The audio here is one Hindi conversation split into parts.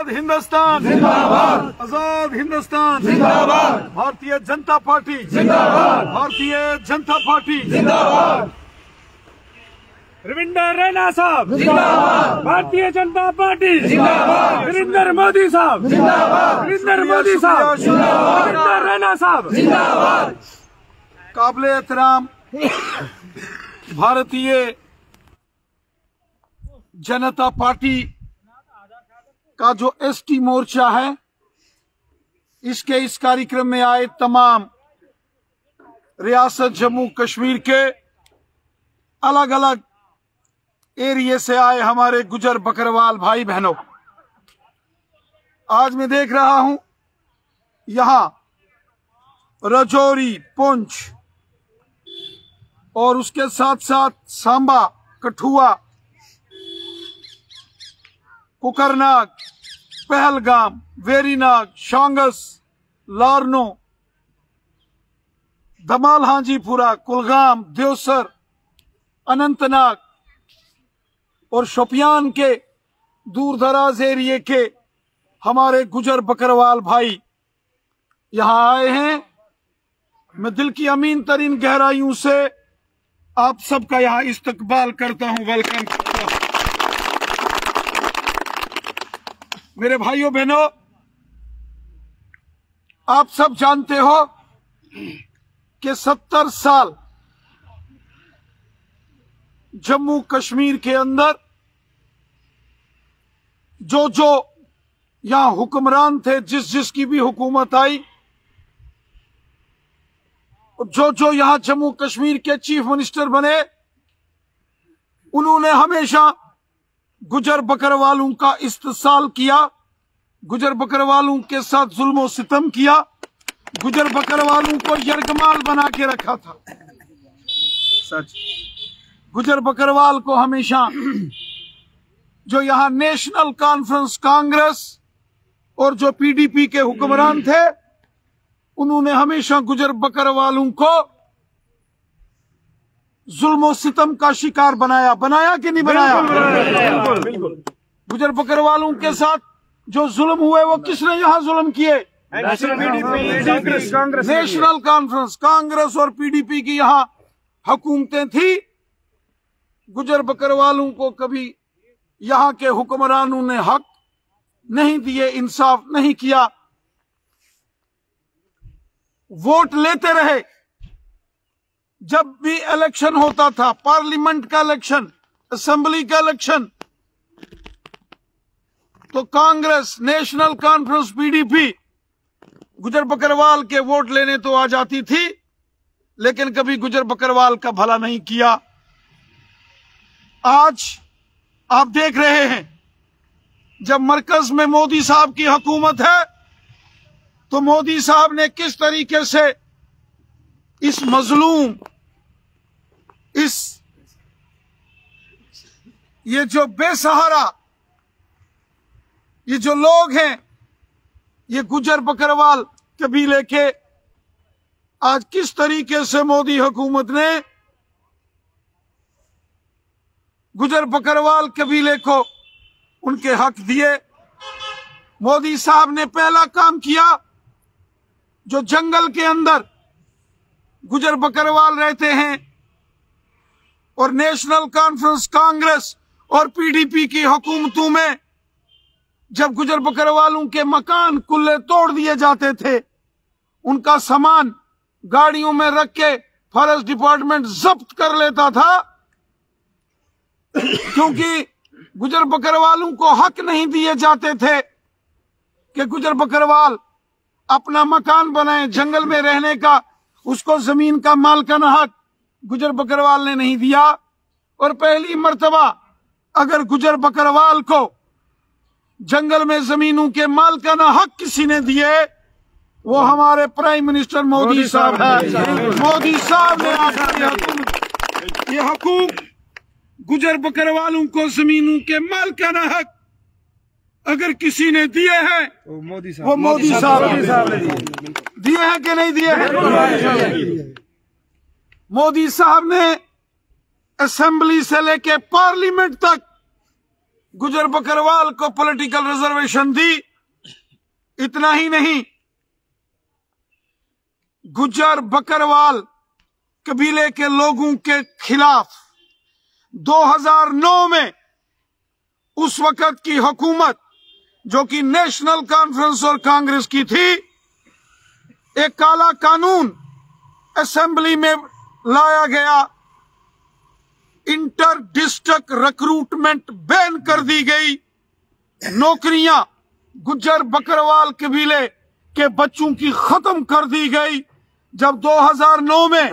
हिंदुस्तान जिंदाबाद, आजाद हिंदुस्तान जिंदाबाद, भारतीय जनता पार्टी जिंदाबाद, भारतीय जनता पार्टी जिंदाबाद, रविंदर रैना साहब जिंदाबाद, भारतीय जनता पार्टी जिंदाबाद, नरेंद्र मोदी साहब जिंदाबाद, नरेंद्र मोदी साहब जिंदाबाद, रविंदर रैना साहब जिंदाबाद। काबिले एहतराम भारतीय जनता पार्टी का जो एसटी मोर्चा है, इसके इस कार्यक्रम में आए तमाम रियासत जम्मू कश्मीर के अलग अलग एरिया से आए हमारे गुजर बकरवाल भाई बहनों, आज मैं देख रहा हूं यहां राजौरी, पुंछ और उसके साथ साथ सांबा, कठुआ, कुकरनाग, पहलगाम, वेरीनाग, शांगस, लारनो, धमाल, हाजीपुरा, कुलगाम, देवसर, अनंतनाग और शोपियान के दूर दराज एरिए के हमारे गुजर बकरवाल भाई यहां आए हैं। मैं दिल की अमीन तरीन गहराइयों से आप सबका यहां इस्तकबाल करता हूं, वेलकम करता हूं। मेरे भाइयों बहनों, आप सब जानते हो कि 70 साल जम्मू कश्मीर के अंदर जो यहां हुक्मरान थे, जिसकी भी हुकूमत आई, जो यहां जम्मू कश्मीर के चीफ मिनिस्टर बने, उन्होंने हमेशा गुजर बकरवालों का इस्तेसाल किया, गुजर बकरवालों के साथ जुल्म सितम किया, गुजर बकरवालों को यरगमाल बना के रखा था। सच, गुजर बकरवाल को हमेशा जो यहां नेशनल कॉन्फ्रेंस कांग्रेस और जो पीडीपी के हुक्मरान थे, उन्होंने हमेशा गुजर बकरवालों को जुल्म सितम का शिकार बनाया कि नहीं बनाया? बिल्कुल। गुजर बकरवालों के साथ जो जुल्म हुए वो किसने यहां जुल्म किए? नेशनल कॉन्फ्रेंस कांग्रेस और पीडीपी की यहां हुकूमतें थी। गुजर बकरवालों को कभी यहां के हुक्मरानों ने हक नहीं दिए, इंसाफ नहीं किया, वोट लेते रहे। जब भी इलेक्शन होता था, पार्लियामेंट का इलेक्शन, असेंबली का इलेक्शन, तो कांग्रेस, नेशनल कॉन्फ्रेंस, पीडीपी गुजर बकरवाल के वोट लेने तो आ जाती थी, लेकिन कभी गुजर बकरवाल का भला नहीं किया। आज आप देख रहे हैं, जब मरकज में मोदी साहब की हुकूमत है, तो मोदी साहब ने किस तरीके से इस मजलूम, ये जो बेसहारा, ये जो लोग हैं, ये गुजर बकरवाल कबीले के, आज किस तरीके से मोदी हुकूमत ने गुजर बकरवाल कबीले को उनके हक दिए। मोदी साहब ने पहला काम किया, जो जंगल के अंदर गुजर बकरवाल रहते हैं और नेशनल कॉन्फ्रेंस कांग्रेस और पीडीपी की हुकूमतों में जब गुजर बकरवालों के मकान कुल्ले तोड़ दिए जाते थे, उनका सामान गाड़ियों में रख के फॉरेस्ट डिपार्टमेंट जब्त कर लेता था, क्योंकि गुजर बकरवालों को हक नहीं दिए जाते थे कि गुजर बकरवाल अपना मकान बनाए, जंगल में रहने का, उसको जमीन का मालिकाना हक गुजर बकरवाल ने नहीं दिया। और पहली मर्तबा अगर गुजर बकरवाल को जंगल में जमीनों के मालिकाना हक किसी ने दिए, वो हमारे प्राइम मिनिस्टर मोदी साहब हैं। मोदी साहब ने आकर ये हकूक गुजर बकरवालों को जमीनों के मालिकाना हक अगर किसी ने दिए हैं, वो मोदी साहब ने दिए हैं कि नहीं दिए हैं? मोदी साहब ने असेंबली से लेके पार्लियामेंट तक गुजर बकरवाल को पॉलिटिकल रिजर्वेशन दी। इतना ही नहीं, गुजर बकरवाल कबीले के लोगों के खिलाफ 2009 में उस वक्त की हुकूमत, जो कि नेशनल कॉन्फ्रेंस और कांग्रेस की थी, एक काला कानून असेंबली में लाया गया। इंटर डिस्ट्रिक्ट रिक्रूटमेंट बैन कर दी गई। नौकरियां गुज्जर बकरवाल कबीले के बच्चों की खत्म कर दी गई। जब 2009 में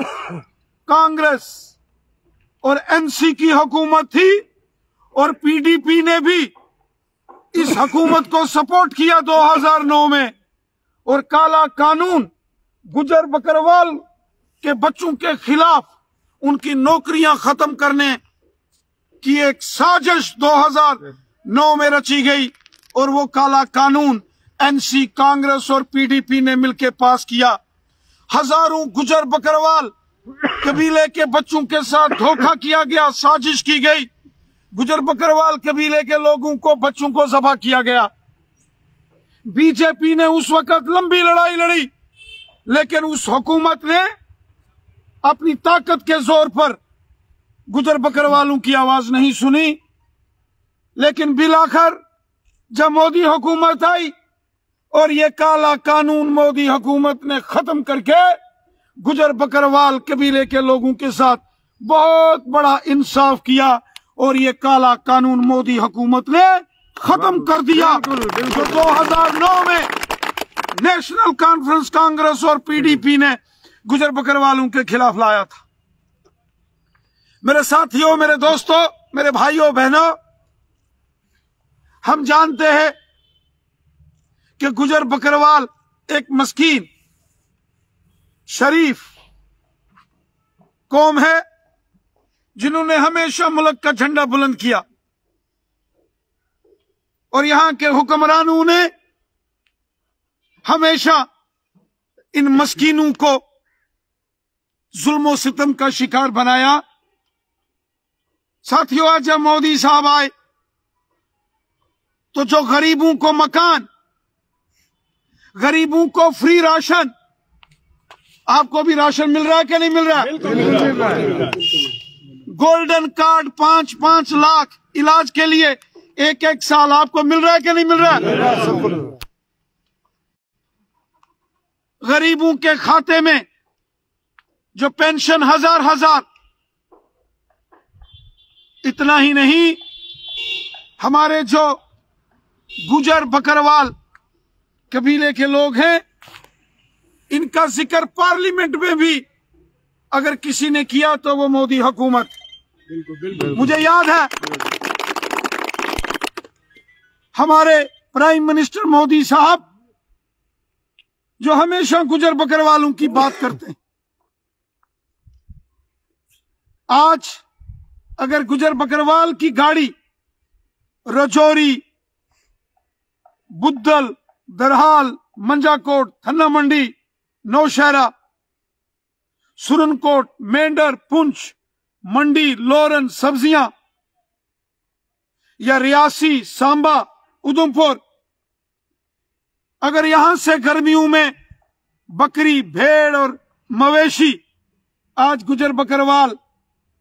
कांग्रेस और एनसी की हुकूमत थी और पीडीपी ने भी इस हुकूमत को सपोर्ट किया 2009 में, और काला कानून गुजर बकरवाल के बच्चों के खिलाफ उनकी नौकरियां खत्म करने की एक साजिश 2009 में रची गई, और वो काला कानून एनसी, कांग्रेस और पीडीपी ने मिलकर पास किया। हजारों गुजर बकरवाल कबीले के बच्चों के साथ धोखा किया गया, साजिश की गई। गुजर बकरवाल कबीले के लोगों को, बच्चों को ज़बह किया गया। बीजेपी ने उस वक्त लंबी लड़ाई लड़ी, लेकिन उस हुकूमत ने अपनी ताकत के जोर पर गुजर बकरवालों की आवाज नहीं सुनी। लेकिन बिलाखिर जब मोदी हुकूमत आई और ये काला कानून मोदी हुकूमत ने खत्म करके गुजर बकरवाल कबीले के लोगों के साथ बहुत बड़ा इंसाफ किया, और ये काला कानून मोदी हुकूमत ने खत्म कर दिया, जो 2009 में नेशनल कॉन्फ्रेंस, कांग्रेस और पीडीपी ने गुजर बकरवालों के खिलाफ लाया था। मेरे साथियों, मेरे दोस्तों, मेरे भाइयों बहनों, हम जानते हैं कि गुजर बकरवाल एक मस्कीन शरीफ कौम है, जिन्होंने हमेशा मुल्क का झंडा बुलंद किया, और यहां के हुक्मरानों ने हमेशा इन मस्कीनों को जुल्म और सितम का शिकार बनाया। साथियों, आज जब मोदी साहब आए तो जो गरीबों को मकान, गरीबों को फ्री राशन, आपको भी राशन मिल रहा है कि नहीं मिल रहा? मिल रहा है। गोल्डन कार्ड 5-5 लाख इलाज के लिए 1-1 साल आपको मिल रहा है कि नहीं मिल रहा? गरीबों के खाते में जो पेंशन हजार, इतना ही नहीं, हमारे जो गुजर बकरवाल कबीले के लोग हैं, इनका जिक्र पार्लियामेंट में भी अगर किसी ने किया तो वो मोदी हुकूमत। मुझे याद है हमारे प्राइम मिनिस्टर मोदी साहब जो हमेशा गुजर बकरवालों की बात करते हैं। आज अगर गुजर बकरवाल की गाड़ी रजौरी, बुद्धल, दरहाल, मंजाकोट, थन्ना मंडी, नौशहरा, सुरनकोट, मेंढर, पुंछ, मंडी, लोरन, सब्जियां, या रियासी, सांबा, उधमपुर, अगर यहां से गर्मियों में बकरी, भेड़ और मवेशी, आज गुजर बकरवाल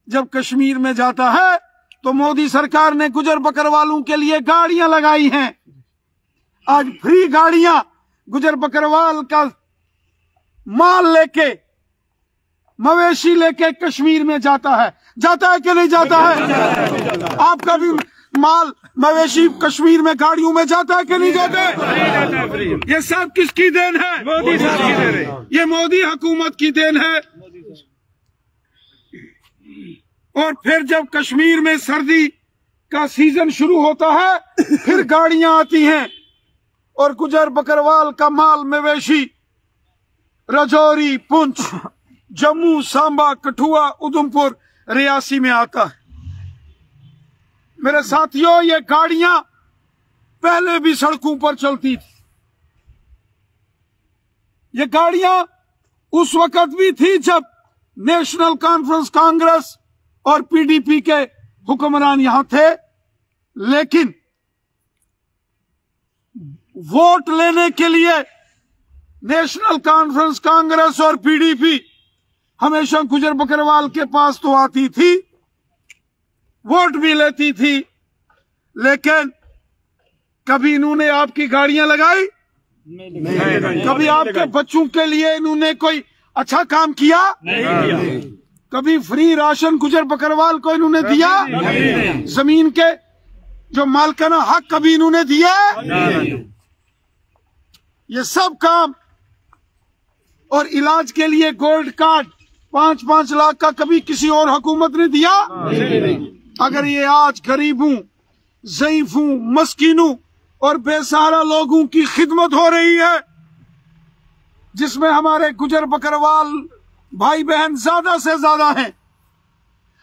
जब कश्मीर में जाता है तो मोदी सरकार ने गुजर बकरवालों के लिए गाड़ियां लगाई हैं। आज फ्री गाड़ियां गुजर बकरवाल का माल लेके, मवेशी लेके कश्मीर में जाता है कि नहीं जाता है? आपका भी माल, मवेशी कश्मीर में गाड़ियों में जाता है कि नहीं जाता है? ये सब किसकी देन है? मोदी साहब की देन है। ये मोदी हुकूमत की देन है। और फिर जब कश्मीर में सर्दी का सीजन शुरू होता है, फिर गाड़ियां आती हैं और गुजर बकरवाल का माल, मवेशी रजौरी, पुंछ, जम्मू, सांबा, कठुआ, उधमपुर, रियासी में आता है। मेरे साथियों, ये गाड़ियां पहले भी सड़कों पर चलती थी। ये गाड़ियां उस वक्त भी थी जब नेशनल कॉन्फ्रेंस, कांग्रेस और पीडीपी के हुक्मरान यहां थे। लेकिन वोट लेने के लिए नेशनल कॉन्फ्रेंस कांग्रेस और पीडीपी हमेशा गुजर बकरवाल के पास तो आती थी, वोट भी लेती थी, लेकिन कभी इन्होंने आपकी गाड़ियां लगाई? नहीं। कभी आपके बच्चों के लिए इन्होंने कोई अच्छा काम किया? नहीं। कभी फ्री राशन गुजर बकरवाल को इन्होंने दिया? नहीं। जमीन के जो मालकाना हक कभी इन्होंने दिया? नहीं। ये सब काम और इलाज के लिए गोल्ड कार्ड 5-5 लाख का कभी किसी और हुकूमत ने दिया? नहीं। अगर ये आज गरीबों, ज़ईफों, मस्कीनों और बेसहारा लोगों की खिदमत हो रही है, जिसमें हमारे गुजर बकरवाल भाई बहन ज्यादा से ज्यादा हैं।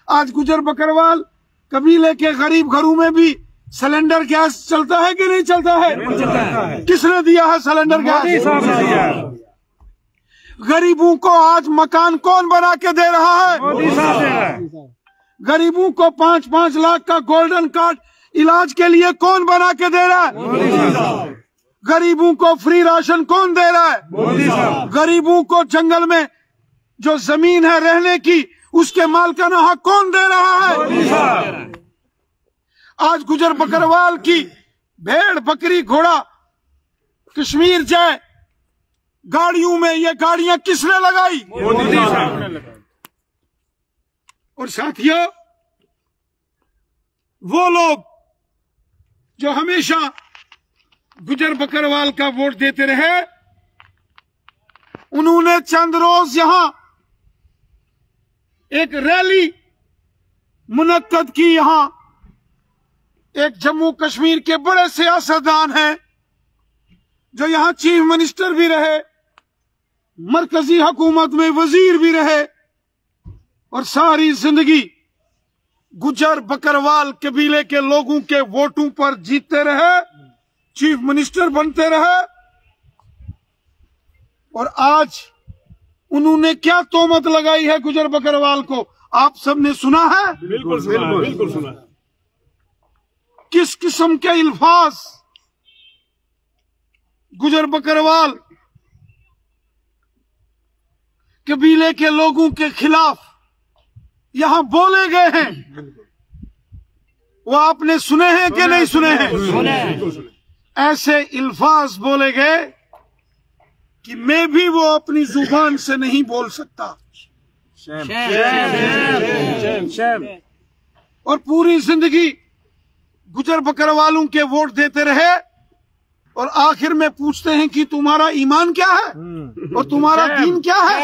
आज गुजर बकरवाल कबीले के गरीब घरों में भी सिलेंडर गैस चलता है कि नहीं चलता है? किसने दिया है सिलेंडर गैस? गरीबों को आज मकान कौन बना के दे रहा है? गरीबों को 5-5 लाख का गोल्डन कार्ड इलाज के लिए कौन बना के दे रहा है? गरीबों को फ्री राशन कौन दे रहा है? गरीबों को जंगल में जो जमीन है रहने की, उसके मालकाना हक कौन दे रहा है? आज गुजर बकरवाल की भेड़, बकरी, घोड़ा कश्मीर जाए, गाड़ियों में ये गाड़ियां किसने लगाई? और साथियों, वो लोग जो हमेशा गुजर बकरवाल का वोट देते रहे, उन्होंने चंद रोज यहां एक रैली मुनक्कद की। यहां एक जम्मू कश्मीर के बड़े सियासतदान हैं, जो यहां चीफ मिनिस्टर भी रहे, मरकजी हुकूमत में वजीर भी रहे, और सारी जिंदगी गुजर बकरवाल कबीले के लोगों के वोटों पर जीतते रहे, चीफ मिनिस्टर बनते रहे। और आज उन्होंने क्या तोहमत लगाई है गुजर बकरवाल को, आप सबने सुना है? बिल्कुल सुना। किस किस्म के इल्फाज गुजर बकरवाल कबीले के लोगों के खिलाफ यहां बोले गए हैं, वो आपने सुने हैं कि नहीं सुने हैं? ऐसे इल्फाज बोले गए कि मैं भी वो अपनी जुबान से नहीं बोल सकता। और पूरी जिंदगी गुजर बकरवालों के वोट देते रहे, और आखिर में पूछते हैं कि तुम्हारा ईमान क्या है और तुम्हारा दीन क्या है?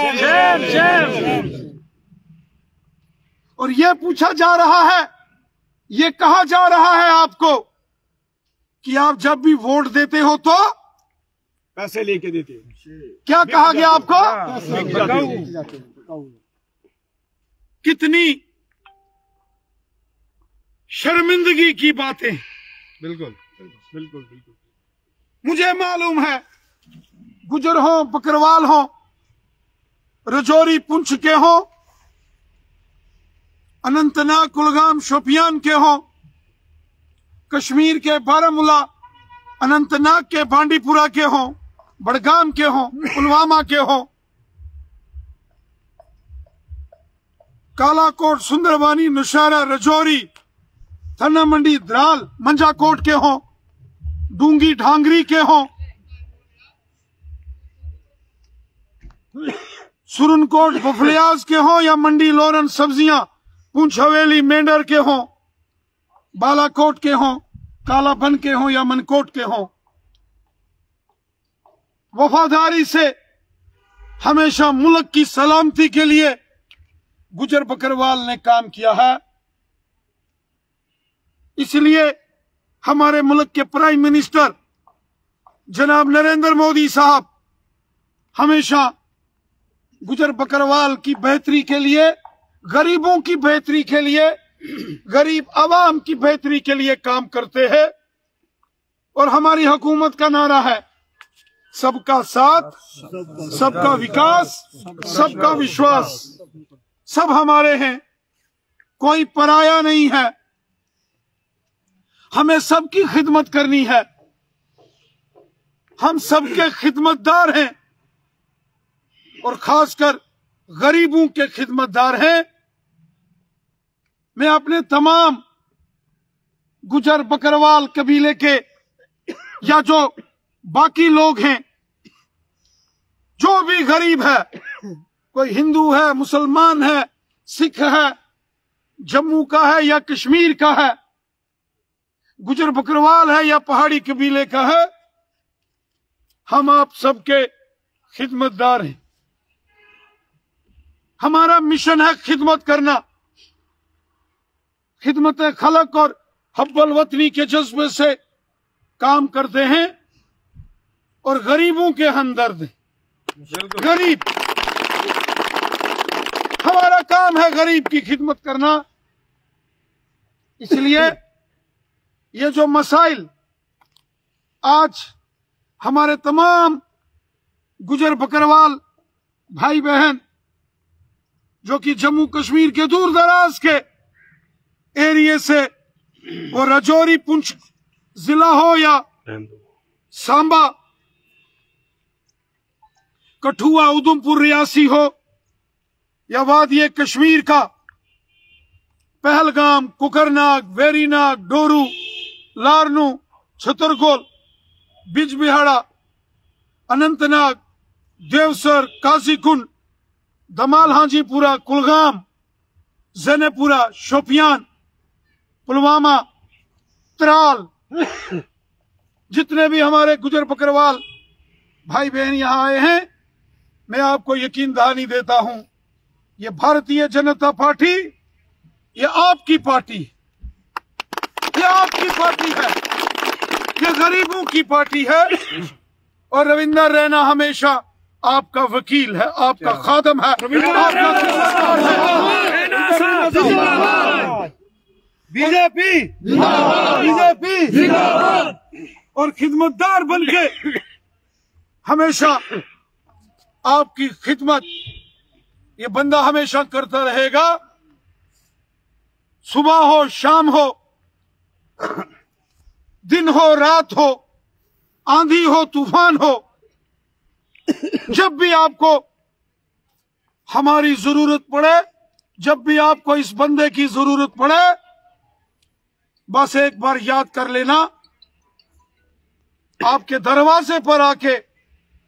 और ये पूछा जा रहा है, ये कहा जा रहा है आपको कि आप जब भी वोट देते हो तो पैसे लेके देते हो। क्या कहा गया आपको? कितनी शर्मिंदगी की बातें। बिल्कुल। मुझे मालूम है, गुजर हो, बकरवाल हो, रजौरी पुंछ के हो, अनंतनाग, कुलगाम, शोपियान के हो, कश्मीर के बारामूला, अनंतनाग के बांडीपुरा के हो, बड़गाम के हो, पुलवामा के हो, कालाकोट, सुंदरबानी, नौशहरा, रजौरी, थन्ना मंडी, द्राल, मंजाकोट के हो, डूंगी, ढांगरी के हो, सुरनकोट, बफलियाज के हो, या मंडी, लोरन, सब्जियां, पुंछ, हवेली, मेंढर के हो, बालाकोट के हो, कालाबन के हो, या मनकोट के हो, वफादारी से हमेशा मुल्क की सलामती के लिए गुजर बकरवाल ने काम किया है। इसलिए हमारे मुल्क के प्राइम मिनिस्टर जनाब नरेंद्र मोदी साहब हमेशा गुजर बकरवाल की बेहतरी के लिए, गरीबों की बेहतरी के लिए, गरीब आवाम की बेहतरी के लिए काम करते हैं। और हमारी हुकूमत का नारा है, सबका साथ, सबका विकास, सबका विश्वास। सब हमारे हैं, कोई पराया नहीं है। हमें सबकी खिदमत करनी है। हम सबके खिदमतदार हैं और खासकर गरीबों के खिदमतदार हैं। मैं अपने तमाम गुजर बकरवाल कबीले के या जो बाकी लोग हैं, जो भी गरीब है, कोई हिंदू है, मुसलमान है, सिख है, जम्मू का है या कश्मीर का है, गुजर बकरवाल है या पहाड़ी कबीले का है, हम आप सबके खिदमतदार हैं। हमारा मिशन है खिदमत करना। खिदमत खलक और हब्बल वतनी के जज्बे से काम करते हैं और गरीबों के हमदर्द हैं। गरीब, हमारा काम है गरीब की खिदमत करना। इसलिए ये जो मसाइल आज हमारे तमाम गुजर बकरवाल भाई बहन जो कि जम्मू कश्मीर के दूर दराज के एरिया से, वो राजौरी पुंछ जिला हो या सांबा, कठुआ, उधमपुर, रियासी हो या वादी कश्मीर का पहलगाम, कुकरनाग, वेरीनाग, डोरू, लारनू, छतरकोल, बिजबिहाड़ा, अनंतनाग, देवसर, काजीकुंड, दमाल हाजीपुरा, कुलगाम, जैनपुरा, शोपियान, पुलवामा, त्राल, जितने भी हमारे गुजर बकरवाल भाई बहन यहां आए हैं, मैं आपको यकीन दहानी देता हूं, ये भारतीय जनता पार्टी, ये आपकी पार्टी, ये आपकी पार्टी है, ये गरीबों की पार्टी है। और रविंदर रैना हमेशा आपका वकील है, आपका खादम है, आपका खिदमतगार है। बीजेपी बीजेपी और खिदमतदार बनके हमेशा आपकी खिदमत ये बंदा हमेशा करता रहेगा। सुबह हो, शाम हो, दिन हो, रात हो, आंधी हो, तूफान हो, जब भी आपको हमारी जरूरत पड़े, जब भी आपको इस बंदे की जरूरत पड़े, बस एक बार याद कर लेना, आपके दरवाजे पर आके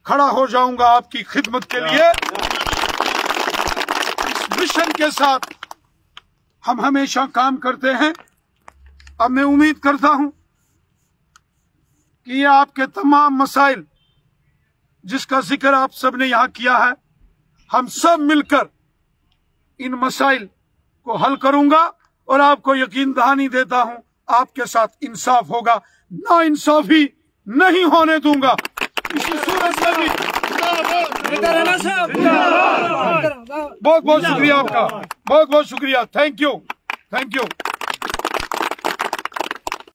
खड़ा हो जाऊंगा आपकी खिदमत के लिए। इस मिशन के साथ हम हमेशा काम करते हैं। अब मैं उम्मीद करता हूं कि ये आपके तमाम मसाइल जिसका जिक्र आप सबने यहां किया है, हम सब मिलकर इन मसाइल को हल करूंगा और आपको यकीन दहानी देता हूं आपके साथ इंसाफ होगा, ना इंसाफी नहीं होने दूंगा किसी सूरत में भी। बहुत बहुत शुक्रिया आपका, बहुत बहुत शुक्रिया। Thank you, thank you.